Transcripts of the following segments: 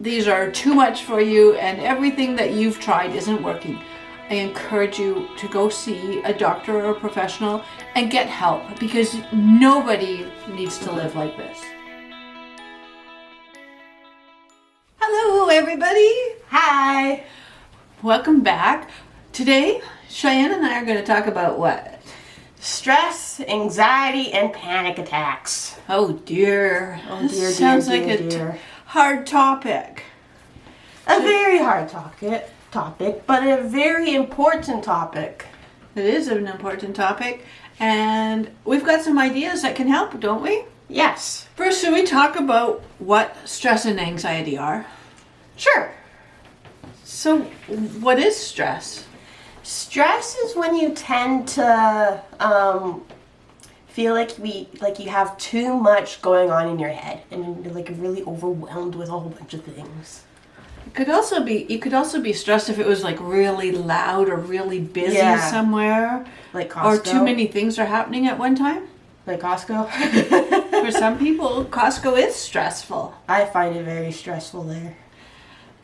these are too much for you and everything that you've tried isn't working, I encourage you to go see a doctor or a professional and get help, because nobody needs to live like this. Hello, everybody. Hi. Welcome back. Today, Cheyenne and I are going to talk about what? Stress, anxiety, and panic attacks. Oh dear. Oh dear, Sounds dear, like dear, a dear. hard topic. A very hard topic, but a very important topic. It is an important topic, and we've got some ideas that can help, don't we? Yes. First, should we talk about what stress and anxiety are? Sure. So, what is stress? Stress is when you tend to feel like you have too much going on in your head, and you're like really overwhelmed with a whole bunch of things. You could also be stressed if it was like really loud or really busy somewhere, Like Costco. or too many things are happening at one time. Like Costco. For some people, Costco is stressful. I find it very stressful there.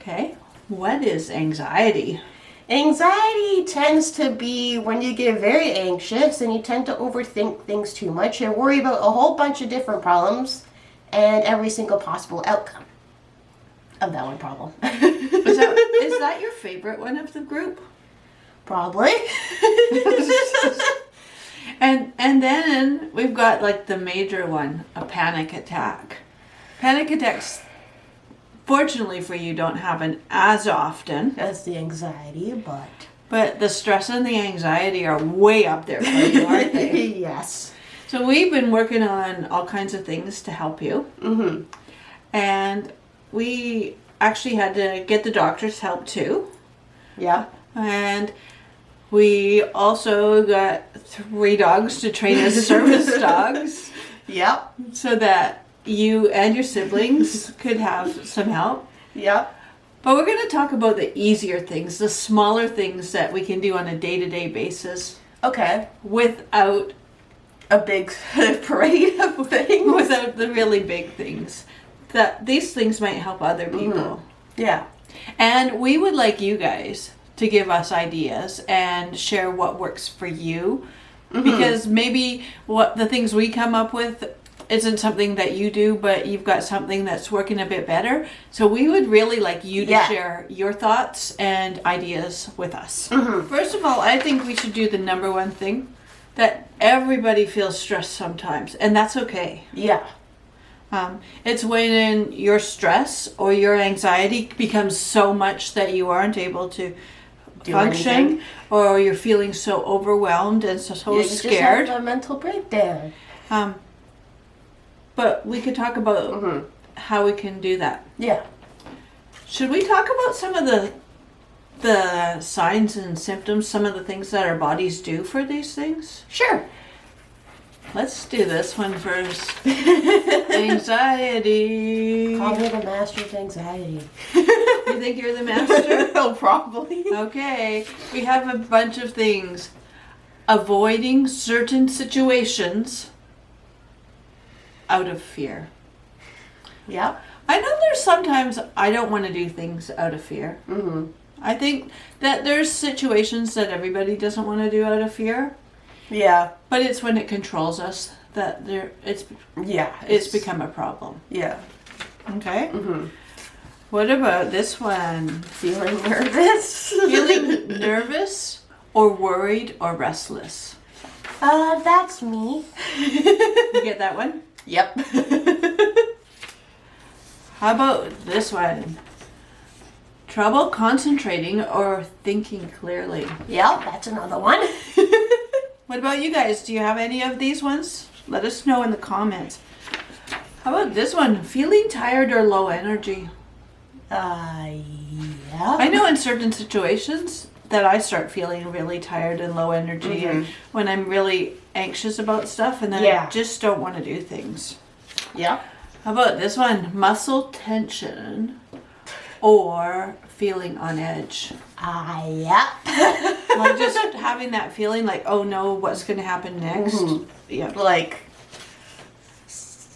Okay, what is anxiety? Anxiety tends to be when you get very anxious and you tend to overthink things too much and worry about a whole bunch of different problems and every single possible outcome of that one problem. Is that your favorite one of the group? Probably. And then we've got like the major one, a panic attack. Panic attacks, fortunately for you, don't happen as often. That's the anxiety, But the stress and the anxiety are way up there for you, aren't they? Yes. So we've been working on all kinds of things to help you. Mm-hmm. And we actually had to get the doctor's help too. Yeah. And we also got 3 dogs to train as service dogs. Yep. So that you and your siblings could have some help. Yep. But we're going to talk about the easier things, the smaller things that we can do on a day-to-day basis Okay. without A big parade of things. without the really big things. That these things might help other people. Yeah. And we would like you guys to give us ideas and share what works for you. Because maybe what the things we come up with isn't something that you do, but you've got something that's working a bit better. So we would really like you to share your thoughts and ideas with us. First of all, I think we should do the number one thing, that everybody feels stressed sometimes, and that's okay. Yeah. It's when your stress or your anxiety becomes so much that you aren't able to function, anything. or you're feeling so overwhelmed and so You scared. just have a mental breakdown. But we could talk about how we can do that. Yeah. Should we talk about some of the signs and symptoms, some of the things that our bodies do for these things? Sure. Let's do this one first. Anxiety. Call me the master of anxiety. You think you're the master? Oh, probably. Okay, we have a bunch of things. Avoiding certain situations out of fear. Yep. I know there's sometimes I don't want to do things out of fear. I think that there's situations that everybody doesn't want to do out of fear, Yeah. but it's when it controls us that it's become a problem. Yeah. Okay? What about this one? Feeling nervous. Feeling nervous or worried or restless. That's me. You get that one? Yep. How about this one? Trouble concentrating or thinking clearly. Yep, that's another one. What about you guys? Do you have any of these ones? Let us know in the comments. How about this one? Feeling tired or low energy. Yeah. I know in certain situations that I start feeling really tired and low energy and when I'm really anxious about stuff, and then I just don't want to do things. Yep. How about this one? Muscle tension or feeling on edge. Yep. Like just having that feeling like, oh no, what's going to happen next? Yeah. Like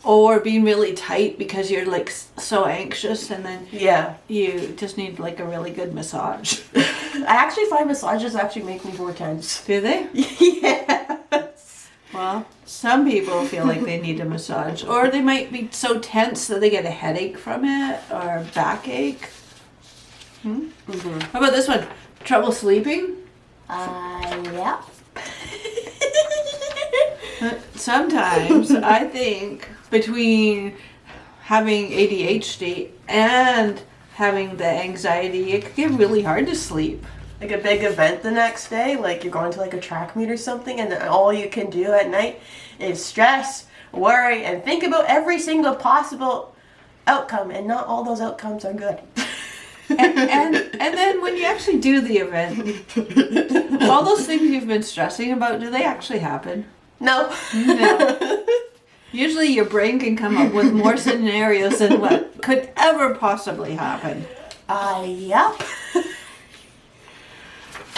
or being really tight because you're like so anxious, and then Yeah. you just need like a really good massage. I actually find massages actually make me more tense. Do they? Yes. Well, some people feel like they need a massage, or they might be so tense that they get a headache from it or a backache. How about this one? Trouble sleeping? Yeah. Sometimes I think between having ADHD and having the anxiety, it could get really hard to sleep. Like a big event the next day, like you're going to like a track meet or something, and all you can do at night is stress, worry, and think about every single possible outcome, and not all those outcomes are good. And then when you actually do the event, all those things you've been stressing about, do they actually happen? No. No. Usually your brain can come up with more scenarios than what could ever possibly happen. Yep.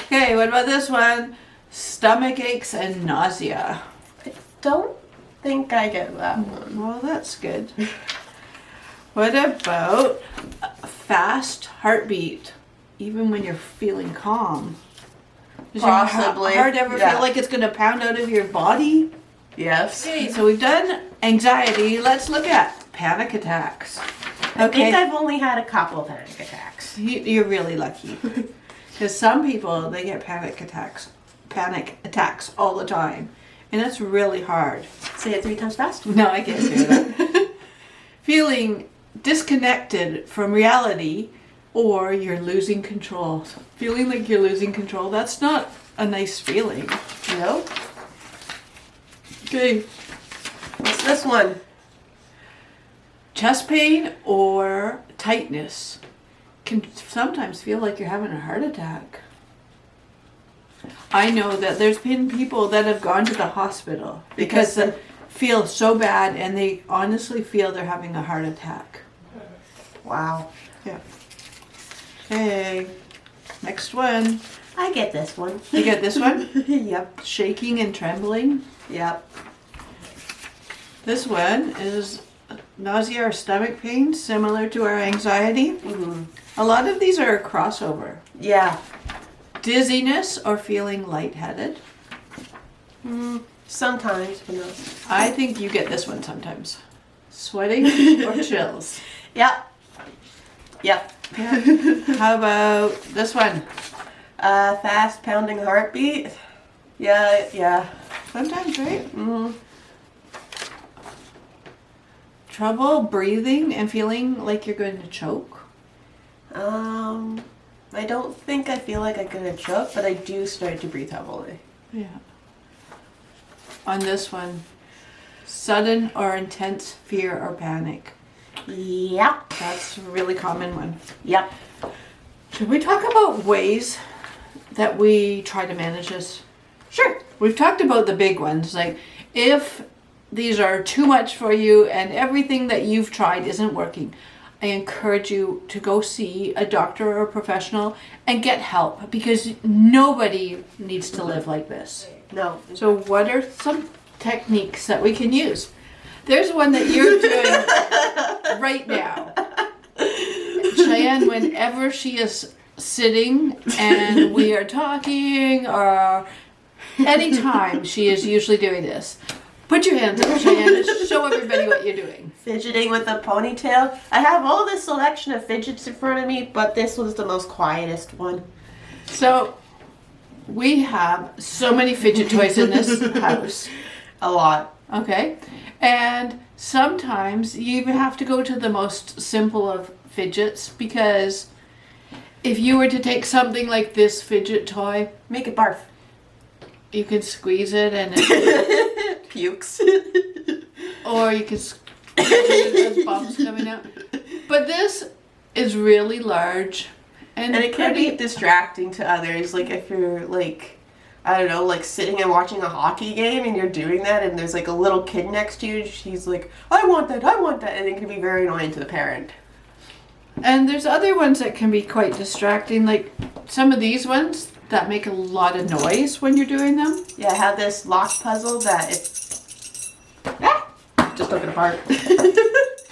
Okay, what about this one? Stomach aches and nausea. I don't think I get that one. Well, that's good. What about a fast heartbeat, even when you're feeling calm? Does Possibly, your heart ever yeah. feel like it's going to pound out of your body? Yes. Okay, so we've done anxiety. Let's look at panic attacks. I think I've only had a couple panic attacks. You're really lucky. Because some people, they get panic attacks all the time. And that's really hard. Say it 3 times fast. No, I can't do that. Feeling disconnected from reality, or you're losing control. Feeling like you're losing control, that's not a nice feeling. No. Okay. What's this one? Chest pain or tightness can sometimes feel like you're having a heart attack. I know that there's been people that have gone to the hospital because they feel so bad and they honestly feel they're having a heart attack. Wow. Yeah. Okay. Next one. I get this one. You get this one? Yep. Shaking and trembling. Yep. This one is nausea or stomach pain, similar to our anxiety. Mm-hmm. A lot of these are a crossover. Yeah. Dizziness or feeling lightheaded. Sometimes, but no. I think you get this one sometimes. Sweating or chills. Yep. Yep. Yeah. How about this one? Fast pounding heartbeat. Yeah. Sometimes, right? Mm-hmm. Trouble breathing and feeling like you're going to choke. I don't think I feel like I'm gonna choke, but I do start to breathe heavily. Yeah. On this one, sudden or intense fear or panic. Yep. That's a really common one. Yep. Should we talk about ways that we try to manage this? Sure. We've talked about the big ones, like if these are too much for you and everything that you've tried isn't working, I encourage you to go see a doctor or a professional and get help, because nobody needs to live like this. No. So what are some techniques that we can use? There's one that you're doing right now. Cheyenne, whenever she is sitting and we are talking, or anytime she is usually doing this. Put your hands up, Cheyenne, and show everybody what you're doing. Fidgeting with a ponytail. I have all this selection of fidgets in front of me, but this was the most quietest one. So, we have so many fidget toys in this house. A lot. Okay? And sometimes you even have to go to the most simple of fidgets, because if you were to take something like this fidget toy, Make it barf. you can squeeze it and it, Pukes. or you can there's bumps coming out. But this is really large, and And it can be distracting to others. Like if you're like, I don't know, like sitting and watching a hockey game and you're doing that and there's like a little kid next to you, she's like, I want that, and it can be very annoying to the parent. And there's other ones that can be quite distracting, like some of these ones that make a lot of noise when you're doing them. Yeah, I have this lock puzzle that just took it apart.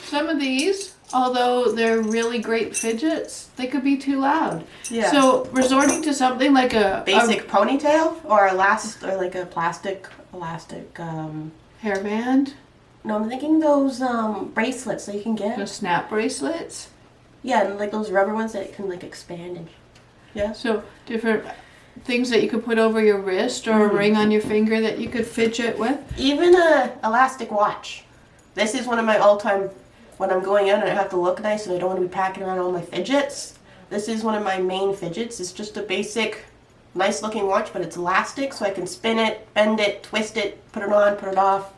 Some of these, although they're really great fidgets, they could be too loud. Yeah. So resorting to something like a Basic ponytail or like a plastic elastic. hairband, No, I'm thinking those bracelets that you can the get. snap bracelets. Yeah, and like those rubber ones that can like expand and. Yeah. So different things that you could put over your wrist or a ring on your finger that you could fidget with. Even a elastic watch. This is one of my all-time. When I'm going out and I have to look nice and I don't want to be packing around all my fidgets. This is one of my main fidgets. It's just a basic, nice looking watch, but it's elastic, so I can spin it, bend it, twist it, put it on, put it off.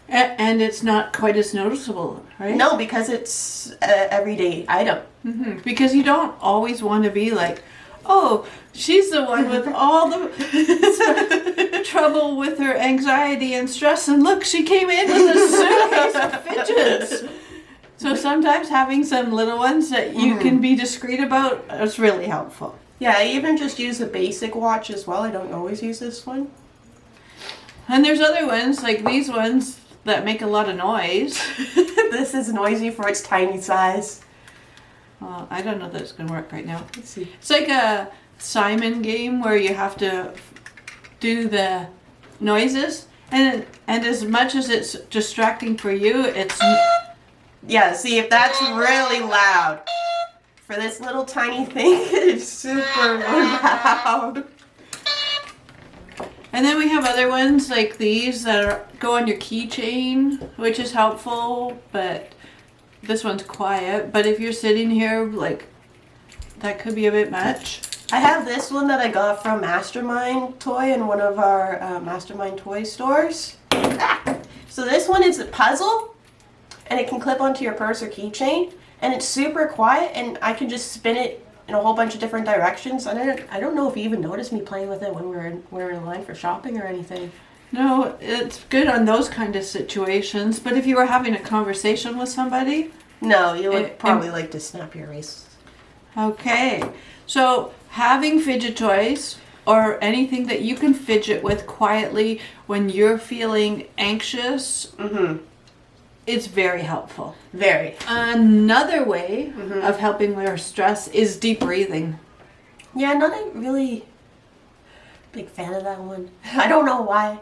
And it's not quite as noticeable, right? No, because it's an everyday item. Because you don't always want to be like, oh, she's the one with all the trouble with her anxiety and stress, and look, she came in with a suitcase of fidgets. So sometimes having some little ones that you can be discreet about is really helpful. Yeah, I even just use a basic watch as well. I don't always use this one. And there's other ones, like these ones, that make a lot of noise. This is noisy for its tiny size. I don't know that it's going to work right now. Let's see. It's like a Simon game where you have to do the noises, and as much as it's distracting for you, it's Yeah, see if that's really loud. For this little tiny thing, it's super loud. And then we have other ones like these that go on your keychain, which is helpful, but this one's quiet. But if you're sitting here, like, that could be a bit much. I have this one that I got from Mastermind Toy in one of our Mastermind Toy stores. So this one is a puzzle, and it can clip onto your purse or keychain, and it's super quiet, and I can just spin it in a whole bunch of different directions. And I don't know if you even noticed me playing with it when we were in line for shopping or anything. No, it's good on those kind of situations. But if you were having a conversation with somebody, No, you would probably like to snap your wrist. okay. So having fidget toys or anything that you can fidget with quietly when you're feeling anxious, it's very helpful. Very. Another way of helping with our stress is deep breathing. Yeah, not a really big fan of that one. I don't know why.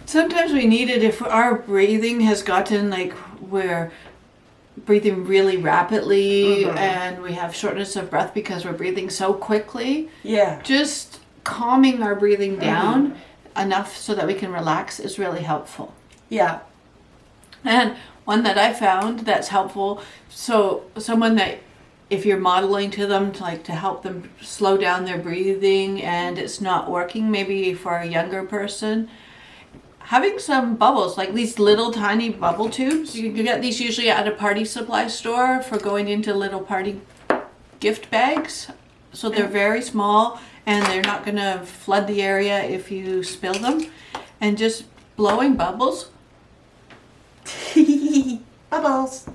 Sometimes we need it if our breathing has gotten like we're breathing really rapidly and we have shortness of breath because we're breathing so quickly. Yeah. Just calming our breathing down enough so that we can relax is really helpful. Yeah. And one that I found that's helpful, so someone that if you're modeling to them to help them slow down their breathing and it's not working, maybe for a younger person, having some bubbles, like these little tiny bubble tubes. You can get these usually at a party supply store for going into little party gift bags. So they're very small and they're not going to flood the area if you spill them. And just blowing bubbles. Bubbles.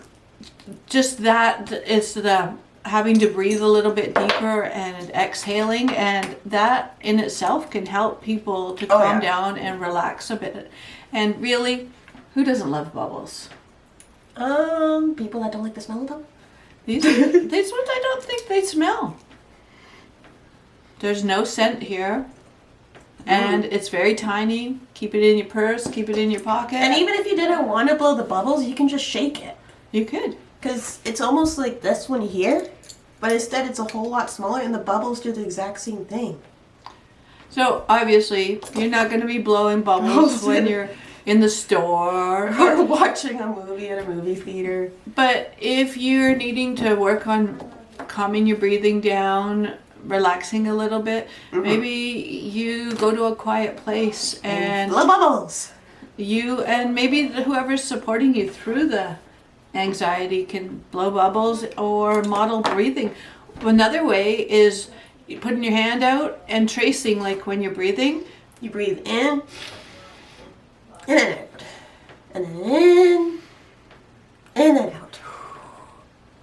Just that is the having to breathe a little bit deeper and exhaling, and that in itself can help people to calm down and relax a bit. And really, who doesn't love bubbles? People that don't like the smell of them. These ones I don't think they smell. There's no scent here. And it's very tiny. Keep it in your purse, keep it in your pocket. And even if you didn't want to blow the bubbles, you can just shake it. You could. Because it's almost like this one here, but instead it's a whole lot smaller and the bubbles do the exact same thing. So obviously, you're not going to be blowing bubbles when you're in the store Or watching a movie at a movie theater. But if you're needing to work on calming your breathing down, relaxing a little bit, maybe you go to a quiet place and blow bubbles. you and maybe whoever's supporting you through the anxiety can blow bubbles or model breathing. Another way is putting your hand out and tracing, like when you're breathing. You breathe in and out. And then in and then out.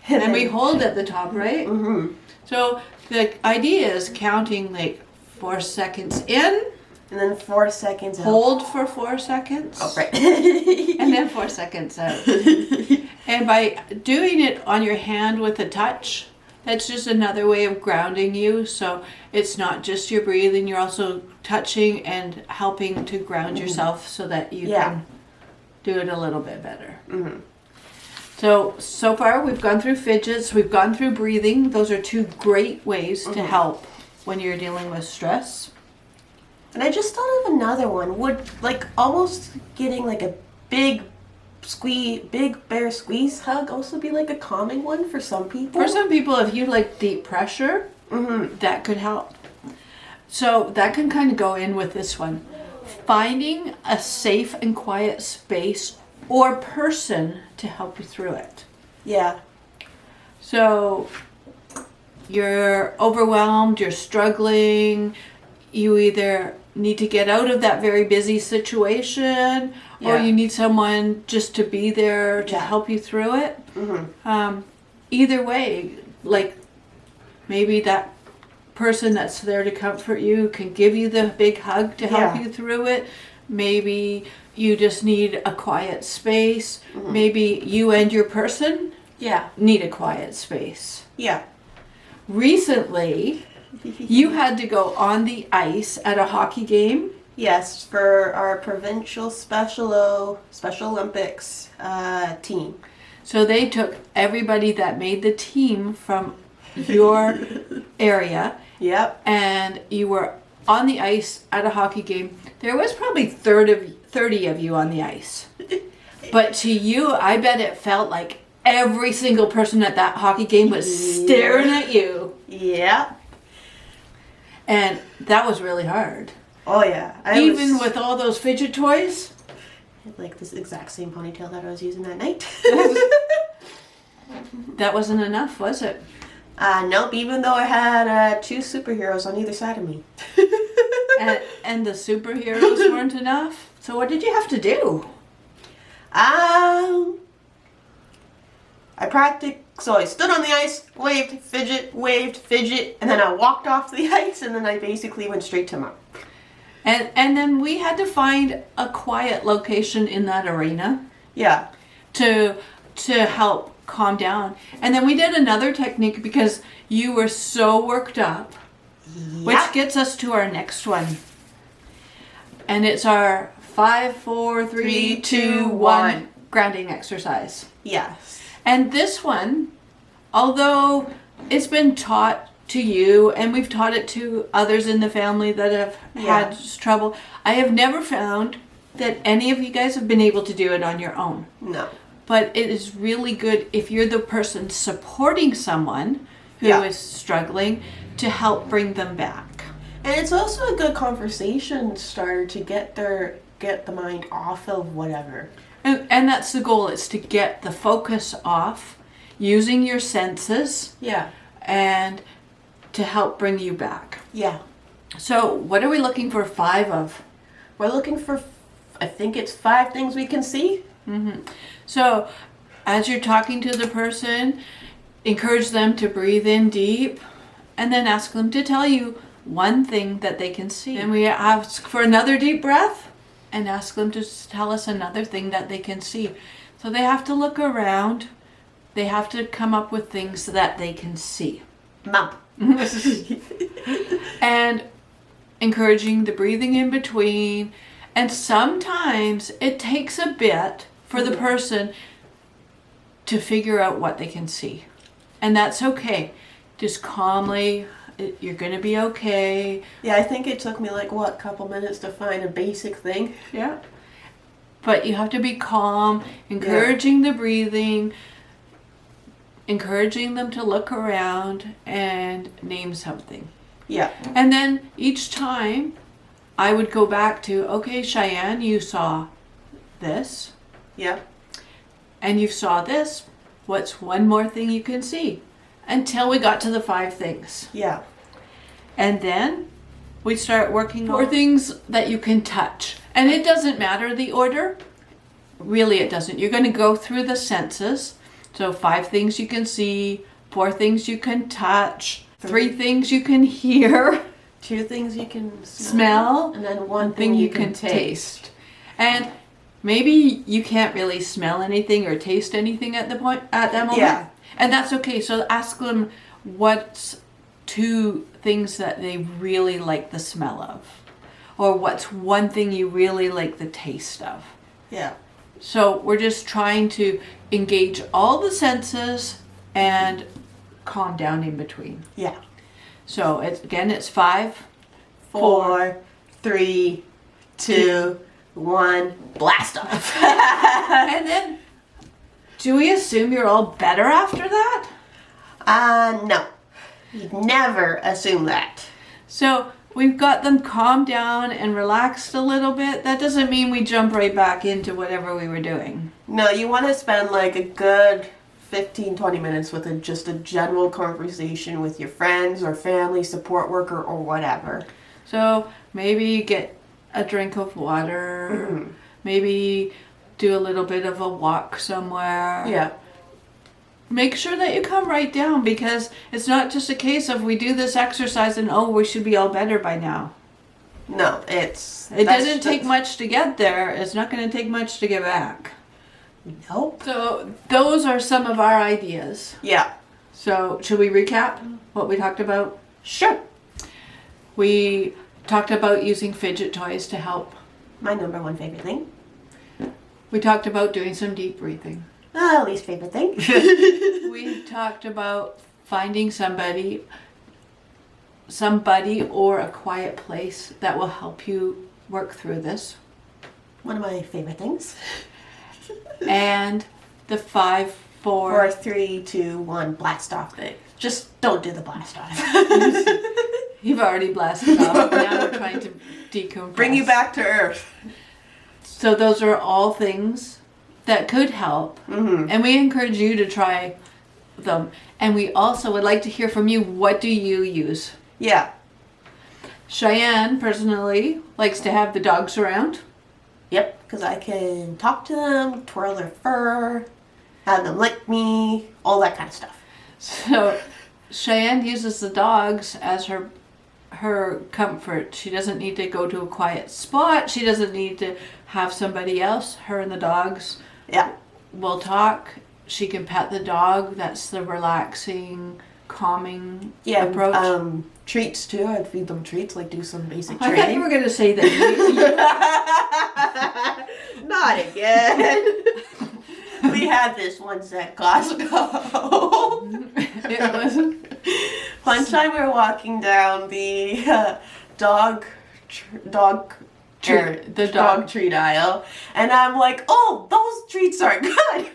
And we hold at the top, right? So the idea is counting like 4 seconds in And then 4 seconds out. Hold for 4 seconds. Oh, right. And then 4 seconds out. And by doing it on your hand with a touch, that's just another way of grounding you. So it's not just your breathing, you're also touching and helping to ground yourself so that you can do it a little bit better. Mm-hmm. So far we've gone through fidgets, we've gone through breathing. Those are 2 great ways to help when you're dealing with stress. And I just thought of another one. Would like almost getting like a big bear squeeze hug also be like a calming one for some people? For some people, if you like deep pressure, that could help. So that can kind of go in with this one. Finding a safe and quiet space or person to help you through it. Yeah. So you're overwhelmed, you're struggling, you either need to get out of that very busy situation or you need someone just to be there to help you through it. Either way, like maybe that person that's there to comfort you can give you the big hug to help you through it. Maybe you just need a quiet space. Maybe you and your person need a quiet space. Yeah. Recently, you had to go on the ice at a hockey game. Yes, for our provincial Special Olympics team. So they took everybody that made the team from your area. Yep. And you were on the ice at a hockey game. There was probably 30 of you on the ice. But to you, I bet it felt like every single person at that hockey game was staring at you. Yeah. And that was really hard. Oh, yeah. Even with all those fidget toys? Like this exact same ponytail that I was using that night. That wasn't enough, was it? Nope, even though I had 2 superheroes on either side of me. and the superheroes weren't enough? So what did you have to do? So I stood on the ice, waved, fidget, and then I walked off the ice, and then I basically went straight to mom. And then we had to find a quiet location in that arena. Yeah. To help calm down. And then we did another technique because you were so worked up. Yep. Which gets us to our next one. And it's our 5, 4, 3, 2, 1 grounding exercise. Yes. And this one, although it's been taught to you and we've taught it to others in the family that have had trouble, I have never found that any of you guys have been able to do it on your own. No. But it is really good if you're the person supporting someone who is struggling to help bring them back. And it's also a good conversation starter to get the mind off of whatever. And that's the goal, is to get the focus off using your senses. Yeah. And to help bring you back. Yeah. So what are we looking for 5 of? We're looking for, I think it's 5 things we can see. So as you're talking to the person, encourage them to breathe in deep and then ask them to tell you one thing that they can see. And we ask for another deep breath and ask them to tell us another thing that they can see. So they have to look around. They have to come up with things that they can see. Mom. And encouraging the breathing in between. And sometimes it takes a bit for the person to figure out what they can see. And that's okay. Just calmly, you're going to be okay. Yeah, I think it took me a couple minutes to find a basic thing. Yeah. But you have to be calm, encouraging the breathing, encouraging them to look around and name something. Yeah. And then each time I would go back to, okay, Cheyenne, you saw this. Yeah. And you saw this. What's one more thing you can see? Until we got to the 5 things. Yeah. And then we start working on 4 things that you can touch. And it doesn't matter the order. Really, it doesn't. You're going to go through the senses. So 5 things you can see, 4 things you can touch, 3 things you can hear, 2 things you can Smell, and then 1 thing you can taste. And maybe you can't really smell anything or taste anything at that moment. Yeah. And that's okay. So ask them what's 2 things that they really like the smell of, or what's 1 thing you really like the taste of. Yeah. So we're just trying to engage all the senses and calm down in between. Yeah. So it's 5, 4, 3, 2, 1, blast off. and then do we assume you're all better after that? No. You'd never assume that. So we've got them calmed down and relaxed a little bit. That doesn't mean we jump right back into whatever we were doing. No, you want to spend like a good 15-20 minutes with just a general conversation with your friends or family, support worker, or whatever. So maybe get a drink of water, maybe do a little bit of a walk somewhere. Yeah. Make sure that you come right down, because it's not just a case of we do this exercise and we should be all better by now. No, It doesn't take much to get there. It's not going to take much to get back. Nope. So those are some of our ideas. Yeah. So should we recap what we talked about? Sure. We talked about using fidget toys to help. My number 1 favorite thing. We talked about doing some deep breathing. Least favorite thing. We talked about finding somebody or a quiet place that will help you work through this. One of my favorite things. And the 5, 4, 3, 2, 1, blast off thing. Just don't do the blast off. You've already blasted off. Now we're trying to decompress. Bring you back to earth. So those are all things that could help. And we encourage you to try them. And we also would like to hear from you. What do you use? Yeah. Cheyenne personally likes to have the dogs around. Yep, because I can talk to them, twirl their fur, have them lick me, all that kind of stuff. So Cheyenne uses the dogs as her comfort. She doesn't need to go to a quiet spot. She doesn't need to have somebody else. Her and the dogs will talk. She can pet the dog. That's the relaxing, calming approach. Treats too. I'd feed them treats, like do some basic I training. thought you were going to say that. Not again. We had this once at Costco. It wasn't. One time we were walking down the dog treat aisle, and I'm like, "Oh, those treats are good."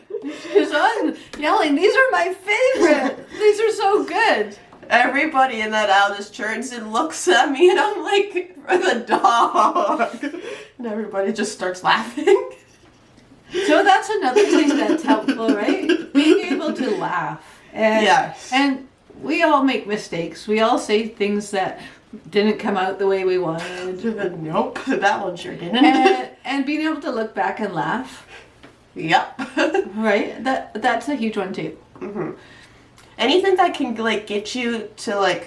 She's on yelling, "These are my favorite. These are so good." Everybody in that aisle just turns and looks at me, and I'm like, "For the dog," and everybody just starts laughing. So that's another thing that's helpful, right? Being able to laugh. And, Yes. And we all make mistakes. We all say things that didn't come out the way we wanted. Nope, that one sure didn't. And being able to look back and laugh, Yep. right? That's a huge one too. Anything that can get you to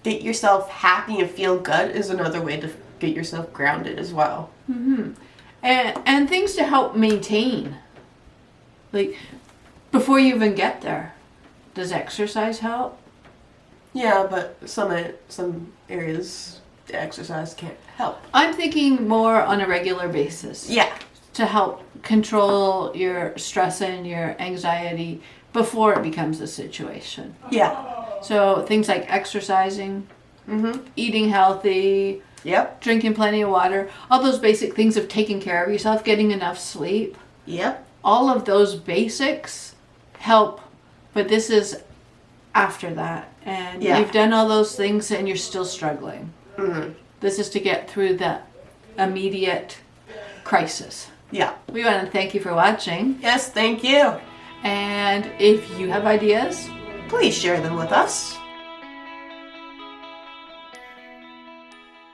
get yourself happy and feel good is another way to get yourself grounded as well. And things to help maintain. Like before you even get there. Does exercise help? Yeah, but some areas the exercise can't help. I'm thinking more on a regular basis. Yeah. To help control your stress and your anxiety before it becomes a situation. Yeah. So things like exercising, eating healthy, Yep. drinking plenty of water, all those basic things of taking care of yourself, getting enough sleep, Yep. all of those basics help, but this is after that. And you've done all those things and you're still struggling. This is to get through the immediate crisis. Yeah. We want to thank you for watching. Yes, thank you. And if you have ideas, Please share them with us.